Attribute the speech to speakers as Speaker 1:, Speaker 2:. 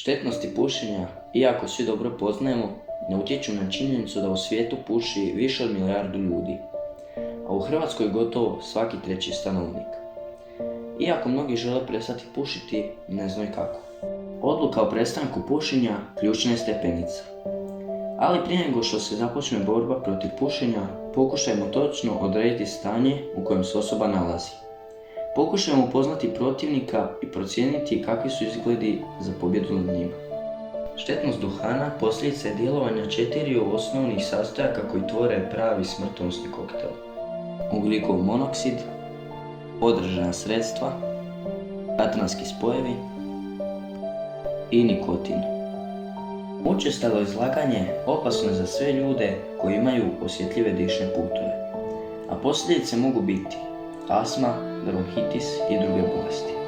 Speaker 1: Štetnosti pušenja, iako svi dobro poznajemo, ne utječu na činjenicu da u svijetu puši više od milijardu ljudi, a u Hrvatskoj gotovo svaki treći stanovnik. Iako mnogi žele prestati pušiti, ne znaju kako. Odluka o prestanku pušenja ključna je stepenica. Ali prije nego što se započne borba protiv pušenja, pokušajmo točno odrediti stanje u kojem se osoba nalazi. Pokušajmo upoznati protivnika i procijeniti kakvi su izgledi za pobjedu nad njima. Štetnost duhana posljedica je djelovanja 4 osnovnih sastojaka koji tvore pravi smrtonosni koktel. Ugljikov monoksid, određena sredstva, katranski spojevi i nikotin. Učestalo izlaganje opasno je za sve ljude koji imaju osjetljive dišne putove, a posljedice mogu biti astma, bronhitis i druge bolesti.